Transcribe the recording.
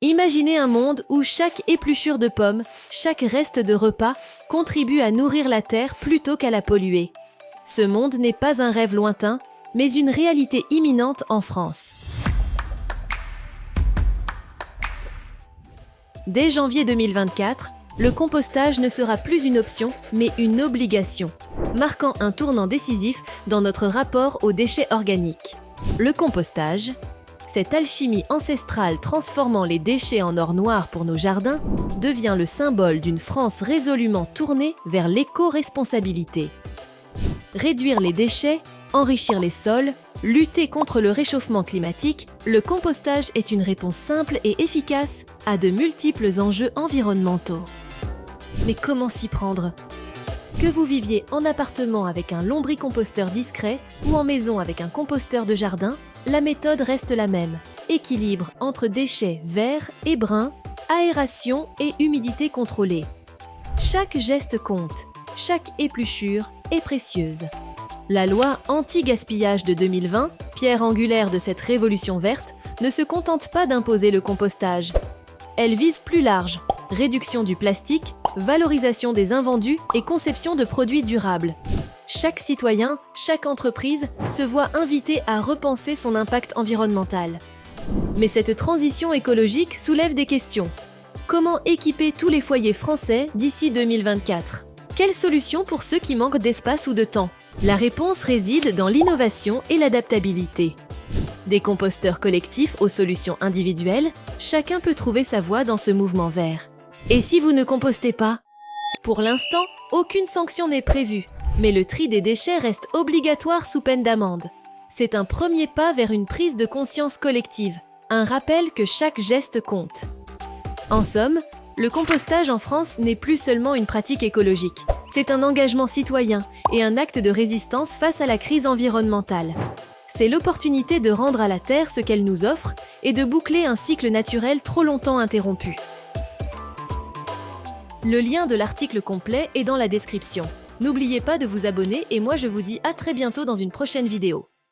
Imaginez un monde où chaque épluchure de pomme, chaque reste de repas contribue à nourrir la Terre plutôt qu'à la polluer. Ce monde n'est pas un rêve lointain, mais une réalité imminente en France. Dès janvier 2024, le compostage ne sera plus une option, mais une obligation, marquant un tournant décisif dans notre rapport aux déchets organiques. Le compostage, cette alchimie ancestrale transformant les déchets en or noir pour nos jardins, devient le symbole d'une France résolument tournée vers l'éco-responsabilité. Réduire les déchets, enrichir les sols, lutter contre le réchauffement climatique, le compostage est une réponse simple et efficace à de multiples enjeux environnementaux. Mais comment s'y prendre ? Que vous viviez en appartement avec un lombricomposteur discret ou en maison avec un composteur de jardin, la méthode reste la même. Équilibre entre déchets verts et bruns, aération et humidité contrôlée. Chaque geste compte, chaque épluchure est précieuse. La loi anti-gaspillage de 2020, pierre angulaire de cette révolution verte, ne se contente pas d'imposer le compostage. Elle vise plus large, réduction du plastique, valorisation des invendus et conception de produits durables. Chaque citoyen, chaque entreprise se voit invité à repenser son impact environnemental. Mais cette transition écologique soulève des questions. Comment équiper tous les foyers français d'ici 2024 ? Quelle solution pour ceux qui manquent d'espace ou de temps ? La réponse réside dans l'innovation et l'adaptabilité. Des composteurs collectifs aux solutions individuelles, chacun peut trouver sa voie dans ce mouvement vert. Et si vous ne compostez pas ? Pour l'instant, aucune sanction n'est prévue, mais le tri des déchets reste obligatoire sous peine d'amende. C'est un premier pas vers une prise de conscience collective, un rappel que chaque geste compte. En somme, le compostage en France n'est plus seulement une pratique écologique, c'est un engagement citoyen et un acte de résistance face à la crise environnementale. C'est l'opportunité de rendre à la Terre ce qu'elle nous offre et de boucler un cycle naturel trop longtemps interrompu. Le lien de l'article complet est dans la description. N'oubliez pas de vous abonner et moi je vous dis à très bientôt dans une prochaine vidéo.